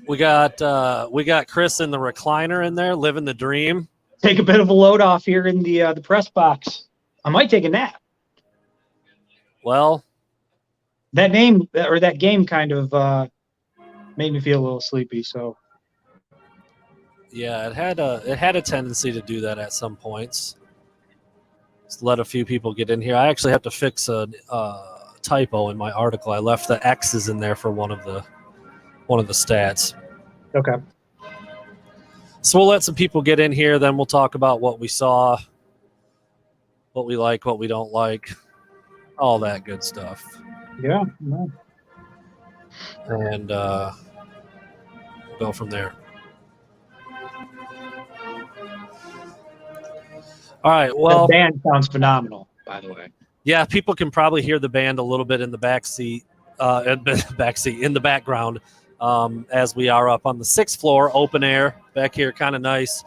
We got Chris in the recliner in there, living the dream. Take a bit of a load off here in the press box. I might take a nap. Well, that game kind of made me feel a little sleepy. So yeah, it had a tendency to do that at some points. Just let a few people get in here. I actually have to fix a typo in my article. I left the X's in there for one of the stats. Okay. So we'll let some people get in here, then we'll talk about what we saw, what we like, what we don't like, all that good stuff. Yeah. And we'll go from there. All right. Well, the band sounds phenomenal, by the way. Yeah, people can probably hear the band a little bit in the in the background, as we are up on the 6th floor, open air back here, kind of nice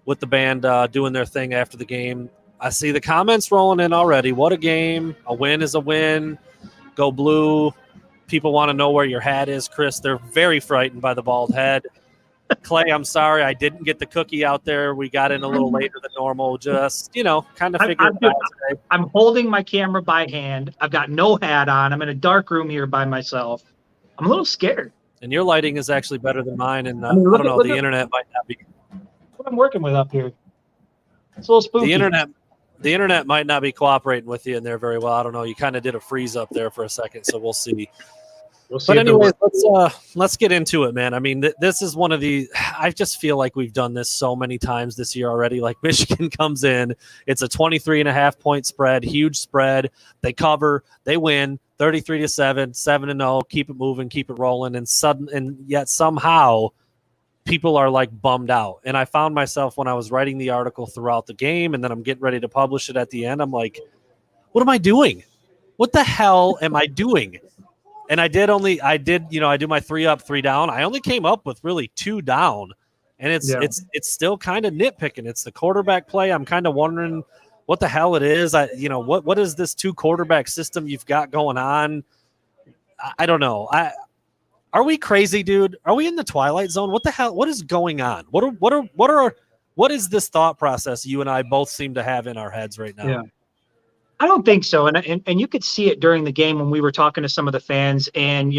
with the band doing their thing after the game. I see the comments rolling in already. What a game! A win is a win. Go blue. People want to know where your hat is, Chris. They're very frightened by the bald head. Clay, I'm sorry I didn't get the cookie out there. We got in a little later than normal. Just, kind of figured it out today. I'm holding my camera by hand. I've got no hat on. I'm in a dark room here by myself. I'm a little scared. And your lighting is actually better than mine. And I don't know, the internet might not be. What I'm working with up here. It's a little spooky. The internet might not be cooperating with you in there very well. I don't know. You kind of did a freeze up there for a second, so we'll see. But anyway, let's get into it, man. I mean, this is one of the – I just feel like we've done this so many times this year already. Like Michigan comes in. It's a 23.5-point spread, huge spread. They cover. They win 33-7, 7-0, keep it moving, keep it rolling. And yet somehow people are like bummed out. And I found myself when I was writing the article throughout the game and then I'm getting ready to publish it at the end, I'm like, what am I doing? What the hell am I doing? And I do my 3 up, 3 down. I only came up with really 2 down, and it's still kind of nitpicking. It's the quarterback play. I'm kind of wondering what the hell it is. What is this 2 quarterback system you've got going on? I don't know. Are we crazy, dude? Are we in the twilight zone? What the hell? What is going on? What is this thought process you and I both seem to have in our heads right now? Yeah. I don't think so, and you could see it during the game when we were talking to some of the fans, and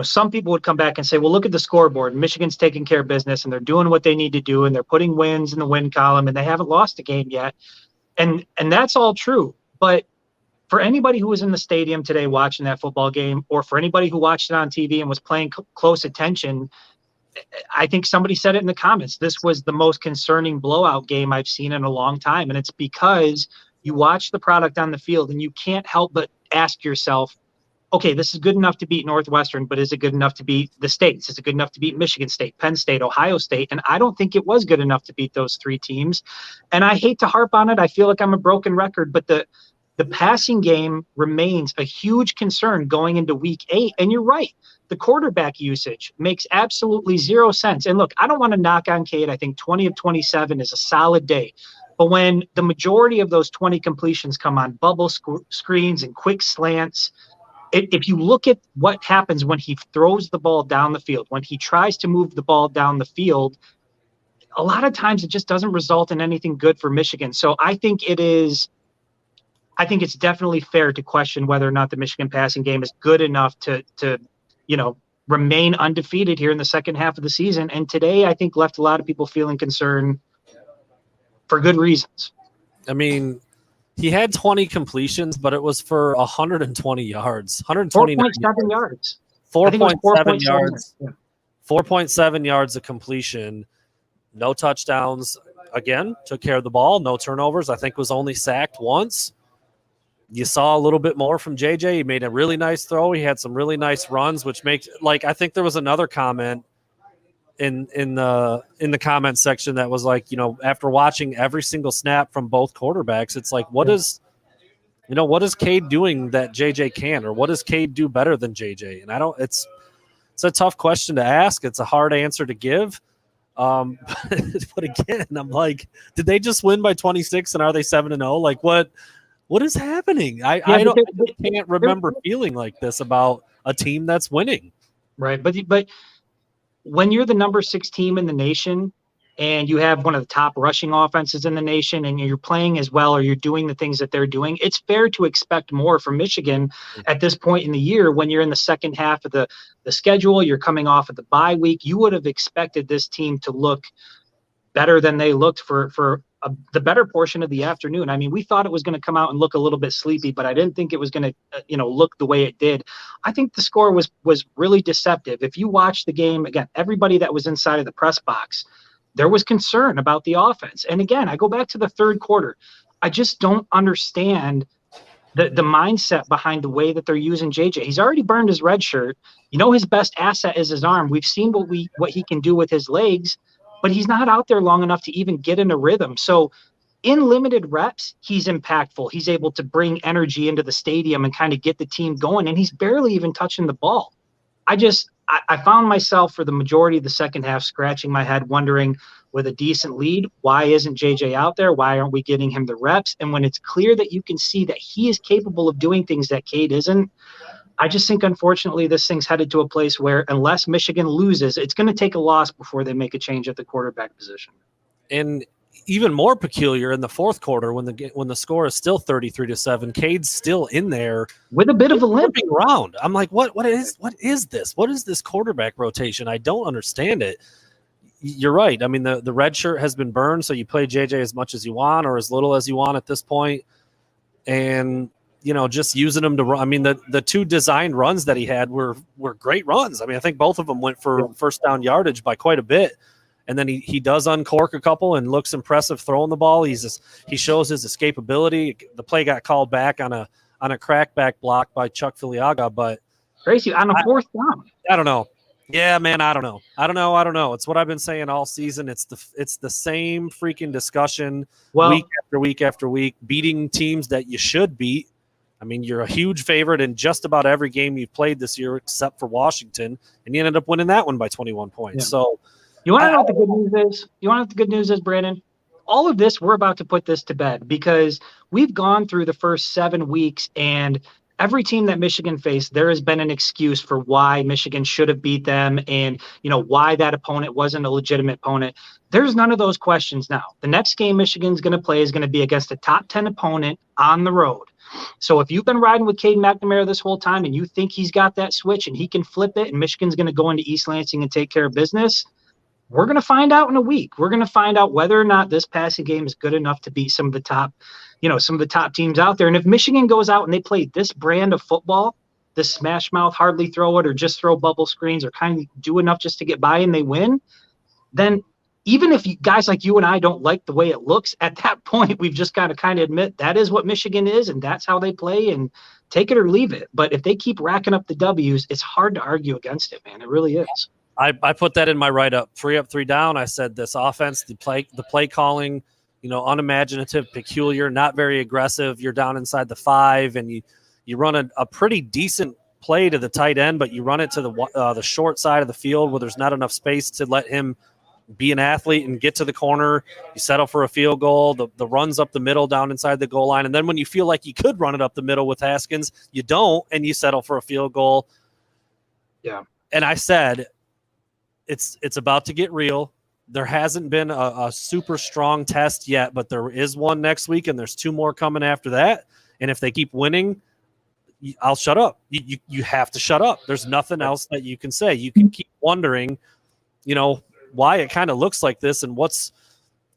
some people would come back and say, "Well, look at the scoreboard. Michigan's taking care of business, and they're doing what they need to do, and they're putting wins in the win column, and they haven't lost a game yet." And that's all true. But for anybody who was in the stadium today watching that football game, or for anybody who watched it on TV and was paying close attention, I think somebody said it in the comments. This was the most concerning blowout game I've seen in a long time, and it's because you watch the product on the field and you can't help but ask yourself, okay, this is good enough to beat Northwestern, but is it good enough to beat the states? Is it good enough to beat Michigan State, Penn State, Ohio State? And I don't think it was good enough to beat those 3 teams. And I hate to harp on it. I feel like I'm a broken record, but the passing game remains a huge concern going into week 8. And you're right. The quarterback usage makes absolutely 0 sense. And look, I don't want to knock on Cade. I think 20 of 27 is a solid day. But when the majority of those 20 completions come on bubble screens and quick slants, if you look at what happens when he throws the ball down the field, when he tries to move the ball down the field, a lot of times it just doesn't result in anything good for Michigan. So I think it's definitely fair to question whether or not the Michigan passing game is good enough to remain undefeated here in the second half of the season. And today, I think, left a lot of people feeling concerned for good reasons. I mean, he had 20 completions, but it was for 120 yards, 4.7 yards. 4.7 yards. Yeah. 4.7 yards of completion. No touchdowns. Again, took care of the ball. No turnovers. I think was only sacked once. You saw a little bit more from JJ. He made a really nice throw. He had some really nice runs, which makes, I think there was another comment. in the comment section that was like, after watching every single snap from both quarterbacks, it's like, what is Cade doing that JJ can, or what does Cade do better than JJ? And it's a tough question to ask. It's a hard answer to give. But again, I'm like, did they just win by 26 and are they 7-0? Like what is happening? I can't remember feeling like this about a team that's winning. Right. But when you're the number 6 team in the nation and you have one of the top rushing offenses in the nation and you're playing as well, or you're doing the things that they're doing, it's fair to expect more from Michigan at this point in the year. When you're in the second half of the schedule, you're coming off of the bye week, you would have expected this team to look better than they looked for the better portion of the afternoon. I mean, we thought it was going to come out and look a little bit sleepy, but I didn't think it was going to, look the way it did. I think the score was really deceptive. If you watch the game, again, everybody that was inside of the press box, there was concern about the offense. And again, I go back to the third quarter. I just don't understand the mindset behind the way that they're using JJ. He's already burned his red shirt. His best asset is his arm. We've seen what he can do with his legs, but he's not out there long enough to even get in a rhythm. So in limited reps, he's impactful. He's able to bring energy into the stadium and kind of get the team going, and he's barely even touching the ball. I found myself for the majority of the second half scratching my head, wondering, with a decent lead, why isn't JJ out there? Why aren't we getting him the reps? And when it's clear that you can see that he is capable of doing things that Cade isn't, I just think, unfortunately, this thing's headed to a place where unless Michigan loses, it's going to take a loss before they make a change at the quarterback position. And even more peculiar in the fourth quarter, when the score is still 33-7, Cade's still in there with a bit of a limp around. I'm like, what is this? What is this quarterback rotation? I don't understand it. You're right. I mean, the red shirt has been burned, so you play JJ as much as you want or as little as you want at this point. And just using them to run. I mean, the 2 designed runs that he had were great runs. I mean, I think both of them went for first down yardage by quite a bit. And then he does uncork a couple and looks impressive throwing the ball. He shows his escapability. The play got called back on a crackback block by Chuck Filiaga, but crazy on a fourth down. I don't know. Yeah, man, I don't know. It's what I've been saying all season. It's the same freaking discussion week after week after week, beating teams that you should beat. I mean, you're a huge favorite in just about every game you've played this year, except for Washington, and you ended up winning that one by 21 points. Yeah. So, you want to know what the good news is? You want to know what the good news is, Brandon? All of this, we're about to put this to bed because we've gone through the first 7 weeks, and every team that Michigan faced, there has been an excuse for why Michigan should have beat them and, why that opponent wasn't a legitimate opponent. There's none of those questions now. The next game Michigan's going to play is going to be against a top 10 opponent on the road. So if you've been riding with Cade McNamara this whole time and you think he's got that switch and he can flip it and Michigan's going to go into East Lansing and take care of business, we're going to find out in a week. We're going to find out whether or not this passing game is good enough to beat some of the top teams out there. And if Michigan goes out and they play this brand of football, this smash mouth, hardly throw it, or just throw bubble screens, or kind of do enough just to get by and they win, then even if guys like you and I don't like the way it looks, at that point, we've just got to kind of admit that is what Michigan is and that's how they play, and take it or leave it. But if they keep racking up the W's, it's hard to argue against it, man. It really is. I put that in my write-up. 3 up, 3 down. I said this offense, the play calling, unimaginative, peculiar, not very aggressive. You're down inside the 5, and you run a pretty decent play to the tight end, but you run it to the short side of the field where there's not enough space to let him be an athlete and get to the corner. You settle for a field goal. The runs up the middle down inside the goal line, and then when you feel like you could run it up the middle with Haskins, you don't, and you settle for a field goal. Yeah. And I said, it's about to get real. There hasn't been a super strong test yet, but there is one next week, and there's 2 more coming after that. And if they keep winning, I'll shut up. You have to shut up. There's nothing else that you can say. You can keep wondering, why it kind of looks like this, and what's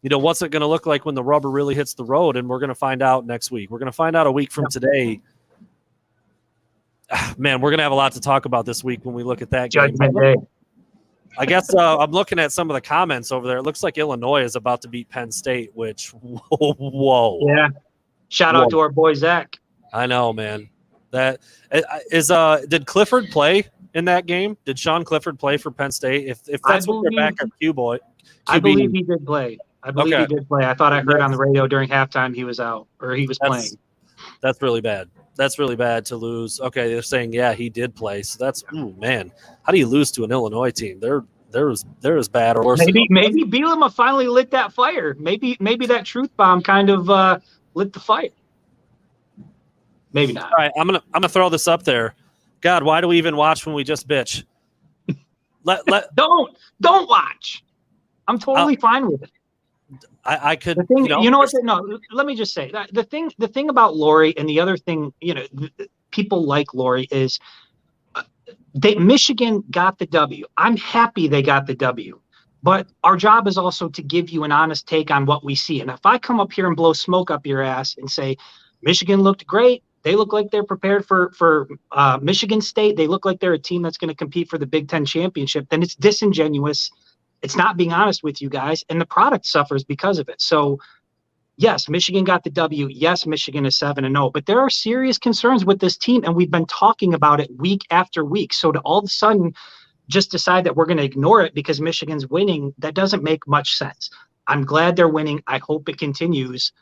it going to look like when the rubber really hits the road. And we're going to find out next week. We're going to find out a week from today. Man, we're going to have a lot to talk about this week when we look at that game. I guess I'm looking at some of the comments over there. It looks like Illinois is about to beat Penn State, which, whoa. Yeah. Shout out to our boy, Zach. I know, man. That is. Did Clifford play in that game? Did Sean Clifford play for Penn State? If that's what their backup QB, I believe he did play. I thought I heard on the radio during halftime he was out or he was playing. That's really bad. That's really bad to lose. Okay, they're saying he did play. So that's man. How do you lose to an Illinois team? They're as bad or worse. Maybe Bielema finally lit that fire. Maybe that truth bomb kind of lit the fire. Maybe not. All right, I'm gonna throw this up there. God, why do we even watch when we just bitch? Don't watch. I'm totally fine with it. I could. The thing, you know what? No, let me just say that the thing about Lori and the other thing, people like Lori is Michigan got the W. I'm happy they got the W, but our job is also to give you an honest take on what we see. And if I come up here and blow smoke up your ass and say Michigan looked great, they look like they're prepared for Michigan State, they look like they're a team that's going to compete for the Big Ten championship, then it's disingenuous. It's not being honest with you guys, and the product suffers because of it. So, yes, Michigan got the W. Yes, Michigan is 7-0, but there are serious concerns with this team, and we've been talking about it week after week. So to all of a sudden just decide that we're going to ignore it because Michigan's winning, that doesn't make much sense. I'm glad they're winning. I hope it continues,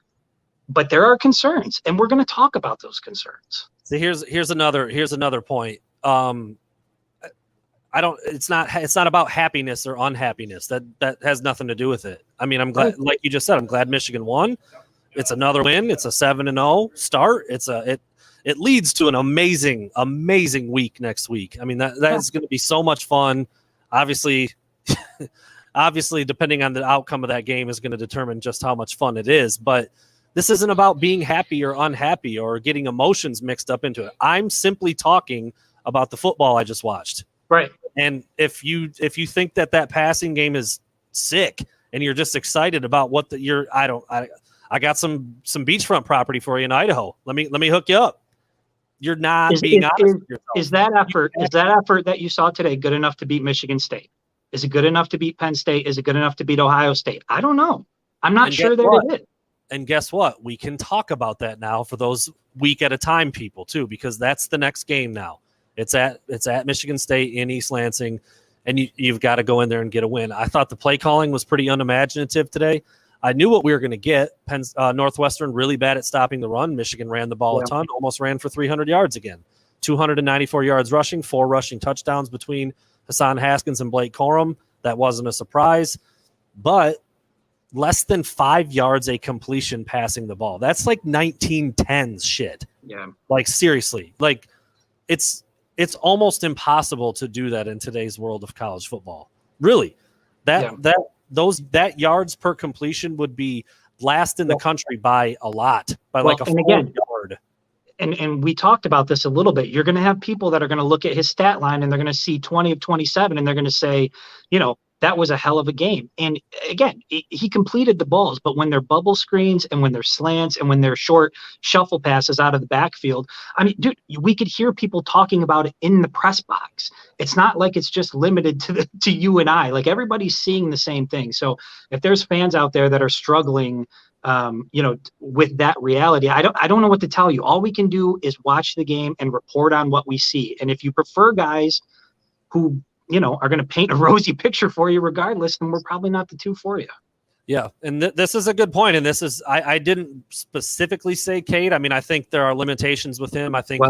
but there are concerns, and we're going to talk about those concerns. So here's another point. It's not about happiness or unhappiness. That has nothing to do with it. I mean, I'm glad, like you just said, I'm glad Michigan won. It's another win. It's a 7-0 start. It leads to an amazing week next week. I mean, that is going to be so much fun. Obviously, depending on the outcome of that game is going to determine just how much fun it is. But this isn't about being happy or unhappy or getting emotions mixed up into it. I'm simply talking about the football I just watched. Right. And if you think that passing game is sick and you're just excited about I got some beachfront property for you in Idaho. Let me hook you up. You're not being honest with yourself. Is that effort that you saw today good enough to beat Michigan State? Is it good enough to beat Penn State? Is it good enough to beat Ohio State? I don't know. I'm not sure that it is. And guess what? We can talk about that now for those week at a time people too, because that's the next game now. It's at Michigan State in East Lansing, and you've got to go in there and get a win. I thought the play calling was pretty unimaginative today. I knew what we were going to get. Northwestern really bad at stopping the run. Michigan ran the ball a ton, almost ran for 300 yards again. 294 yards rushing, 4 rushing touchdowns between Hassan Haskins and Blake Corum. That wasn't a surprise. But less than 5 yards a completion passing the ball. That's like 1910s shit. Yeah. Like, seriously. Like, it's almost impossible to do that in today's world of college football. Really. That yards per completion would be last in the country by a lot, by like a full yard. And we talked about this a little bit. You're going to have people that are going to look at his stat line and they're going to see 20 of 27 and they're going to say, that was a hell of a game. And again, he completed the balls, but when they're bubble screens and when they're slants and when they're short shuffle passes out of the backfield, I mean, dude, we could hear people talking about it in the press box. It's not like it's just limited to you and I. Like, everybody's seeing the same thing. So if there's fans out there that are struggling, with that reality, I don't know what to tell you. All we can do is watch the game and report on what we see. And if you prefer guys who are going to paint a rosy picture for you regardless, then we're probably not the two for you. Yeah, and this is a good point. And this is, I didn't specifically say Cade. I mean, I think there are limitations with him. I think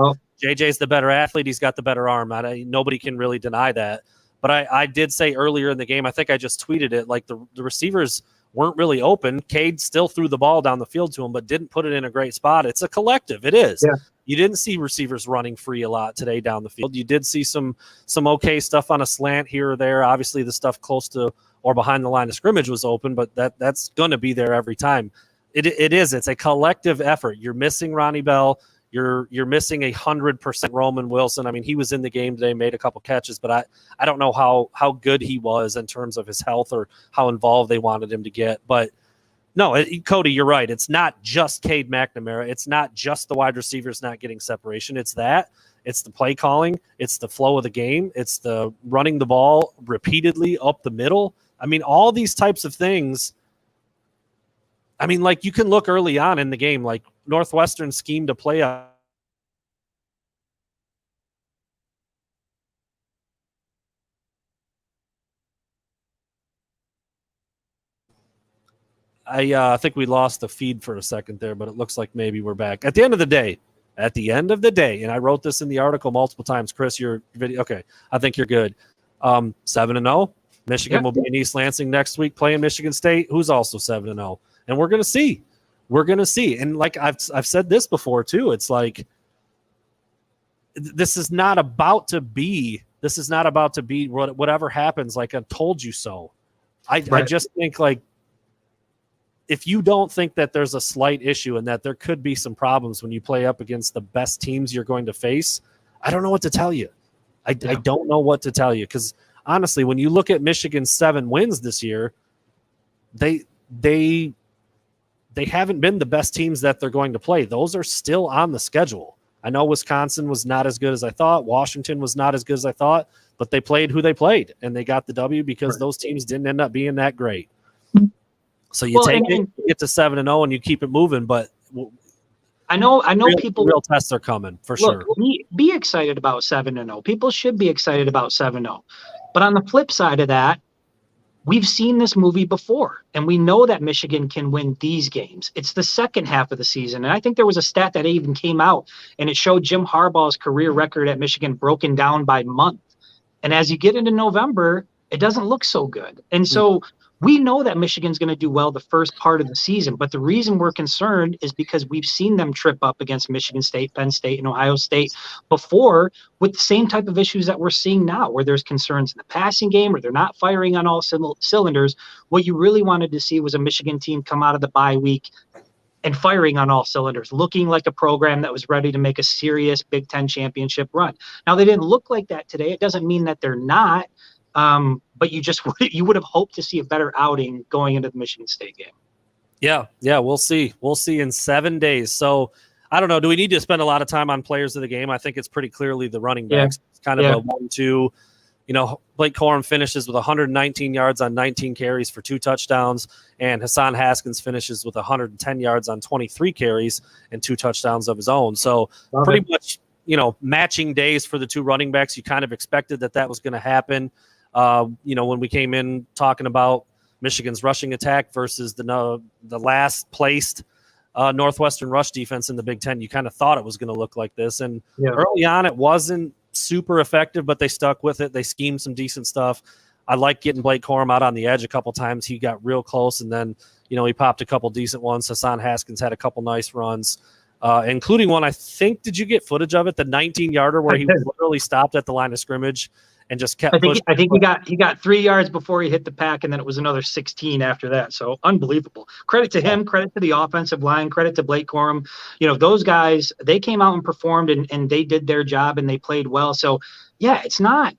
JJ's the better athlete. He's got the better arm. Nobody can really deny that. But I did say earlier in the game, I think I just tweeted it, like the receivers weren't really open. Cade still threw the ball down the field to him, but didn't put it in a great spot. It's a collective. It is. Yeah. You didn't see receivers running free a lot today down the field. You did see some okay stuff on a slant here or there. Obviously, the stuff close to or behind the line of scrimmage was open, but that's going to be there every time. It is. It's a collective effort. You're missing Ronnie Bell. You're missing 100% Roman Wilson. I mean, he was in the game today, made a couple catches, but I don't know how good he was in terms of his health or how involved they wanted him to get. But no, Cody, you're right. It's not just Cade McNamara. It's not just the wide receivers not getting separation. It's the play calling. It's the flow of the game. It's the running the ball repeatedly up the middle. I mean, all these types of things. I mean, like, you can look early on in the game, like Northwestern schemed to play I think we lost the feed for a second there, but it looks like maybe we're back. At the end of the day, and I wrote this in the article multiple times, Chris, your video. Okay, I think you're good. 7-0. Michigan will be in East Lansing next week playing Michigan State, who's also 7-0. And we're going to see. And like I've said this before too, it's like this is not about to be whatever happens, like I told you so. I just think, like, if you don't think that there's a slight issue and that there could be some problems when you play up against the best teams you're going to face, I don't know what to tell you. I don't know what to tell you, because honestly, when you look at Michigan's 7 wins this year, they haven't been the best teams that they're going to play. Those are still on the schedule. I know Wisconsin was not as good as I thought. Washington was not as good as I thought, but they played who they played, and they got the W because those teams didn't end up being that great. So you get to 7-0 and you keep it moving, but I know people. Real tests are coming for sure. Be excited about 7-0. People should be excited about 7-0. But on the flip side of that, we've seen this movie before, and we know that Michigan can win these games. It's the second half of the season, and I think there was a stat that even came out, and it showed Jim Harbaugh's career record at Michigan broken down by month. And as you get into November, it doesn't look so good. And so we know that Michigan's going to do well the first part of the season, but the reason we're concerned is because we've seen them trip up against Michigan State, Penn State, and Ohio State before with the same type of issues that we're seeing now, where there's concerns in the passing game or they're not firing on all cylinders. What you really wanted to see was a Michigan team come out of the bye week and firing on all cylinders, looking like a program that was ready to make a serious Big Ten championship run. Now, they didn't look like that today. It doesn't mean that they're not. But you would have hoped to see a better outing going into the Michigan State game. Yeah, we'll see. We'll see in 7 days. So I don't know. Do we need to spend a lot of time on players of the game? I think it's pretty clearly the running backs. It's kind of a 1-2. Blake Corum finishes with 119 yards on 19 carries for 2 touchdowns, and Hassan Haskins finishes with 110 yards on 23 carries and 2 touchdowns of his own. So pretty much, matching days for the 2 running backs. You kind of expected that was going to happen. When we came in talking about Michigan's rushing attack versus the last placed Northwestern rush defense in the Big Ten, you kind of thought it was going to look like this. And early on, it wasn't super effective, but they stuck with it. They schemed some decent stuff. I like getting Blake Corum out on the edge a couple times. He got real close, and then he popped a couple decent ones. Hassan Haskins had a couple nice runs, including one. I think, did you get footage of it? The 19-yarder where he literally stopped at the line of scrimmage and just kept pushing. I think he got 3 yards before he hit the pack, and then it was another 16 after that. So unbelievable. Credit to him, credit to the offensive line, credit to Blake Corum. Those guys, they came out and performed, and they did their job and they played well. So it's not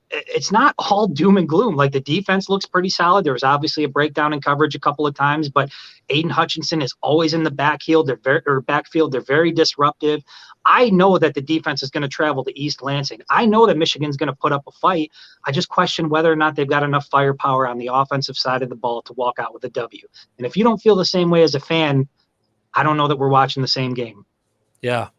all doom and gloom. Like, the defense looks pretty solid. There was obviously a breakdown in coverage a couple of times, but Aiden Hutchinson is always in the backfield. They're very disruptive. I know that the defense is going to travel to East Lansing. I know that Michigan's going to put up a fight. I just question whether or not they've got enough firepower on the offensive side of the ball to walk out with a W. And if you don't feel the same way as a fan, I don't know that we're watching the same game. Yeah.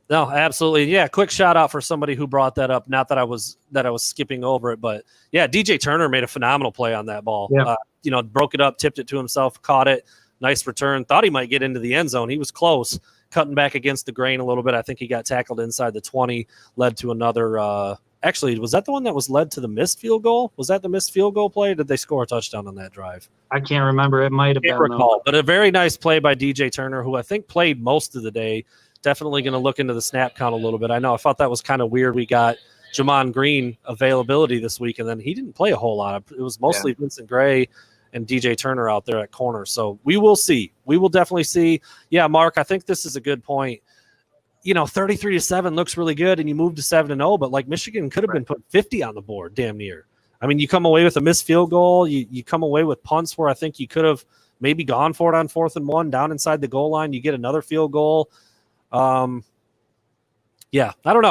No, absolutely. Yeah, quick shout out for somebody who brought that up. Not that I was skipping over it, but yeah, DJ Turner made a phenomenal play on that ball. Yeah. Broke it up, tipped it to himself, caught it. Nice return. Thought he might get into the end zone. He was close, cutting back against the grain a little bit. I think he got tackled inside the 20, led to another. Actually, was that the one that was led to the missed field goal? Was that the missed field goal play? Or did they score a touchdown on that drive? I can't remember. It might have been. Recall, but a very nice play by DJ Turner, who I think played most of the day. Definitely going to look into the snap count a little bit. I thought that was kind of weird. We got Jamon Green availability this week, and then he didn't play a whole lot. It was mostly Vincent Gray and DJ Turner out there at corner. So we will see. We will definitely see. Yeah, Mark, I think this is a good point. 33-7 looks really good, and you move to 7-0, but like Michigan could have been put 50 on the board, damn near. I mean, you come away with a missed field goal. You come away with punts where I think you could have maybe gone for it on 4th and 1 down inside the goal line. You get another field goal. Yeah, I don't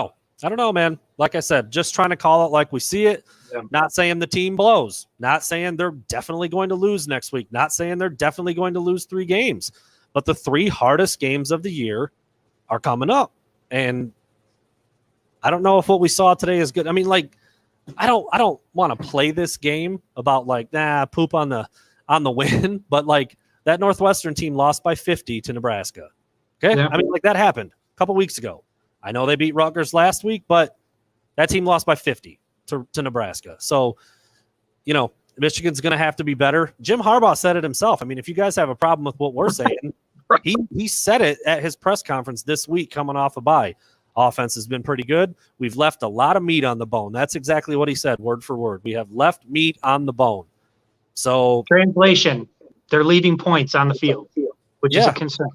know, man. Like I said, just trying to call it like we see it. Yeah. Not saying the team blows. Not saying they're definitely going to lose next week. Not saying they're definitely going to lose 3 games. But the 3 hardest games of the year are coming up. And I don't know if what we saw today is good. I mean, like, I don't want to play this game about like, poop on the win. But like, that Northwestern team lost by 50 to Nebraska. Okay? Yeah. I mean, like that happened a couple weeks ago. I know they beat Rutgers last week, but that team lost by 50 to Nebraska. So, Michigan's going to have to be better. Jim Harbaugh said it himself. I mean, if you guys have a problem with what we're saying, Right. he said it at his press conference this week coming off a bye. Offense has been pretty good. We've left a lot of meat on the bone. That's exactly what he said, word for word. We have left meat on the bone. So translation, they're leaving points on the field, which is a concern.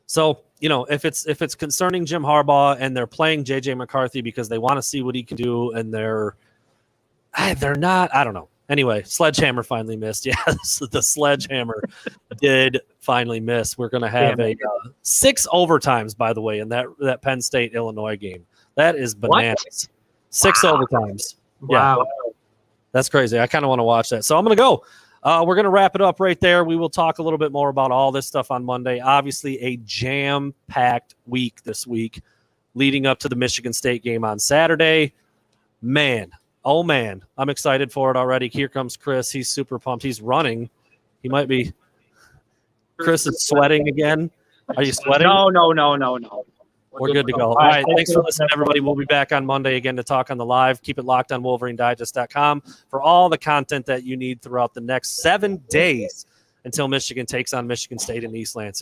So, if it's concerning Jim Harbaugh and they're playing JJ McCarthy because they want to see what he can do and they're not, I don't know. Anyway, sledgehammer finally missed. Yeah, the sledgehammer did finally miss. We're going to have 6 overtimes, by the way, in that Penn State Illinois game. That is bananas. What? 6 overtimes. Wow. Yeah, that's crazy. I kind of want to watch that. So I'm going to go. We're going to wrap it up right there. We will talk a little bit more about all this stuff on Monday. Obviously, a jam-packed week this week leading up to the Michigan State game on Saturday. Man, oh, man, I'm excited for it already. Here comes Chris. He's super pumped. He's running. He might be – Chris is sweating again. Are you sweating? No. We're good to go. All right. Thanks for listening, everybody. We'll be back on Monday again to talk on the live. Keep it locked on WolverineDigest.com for all the content that you need throughout the next 7 days until Michigan takes on Michigan State in East Lansing.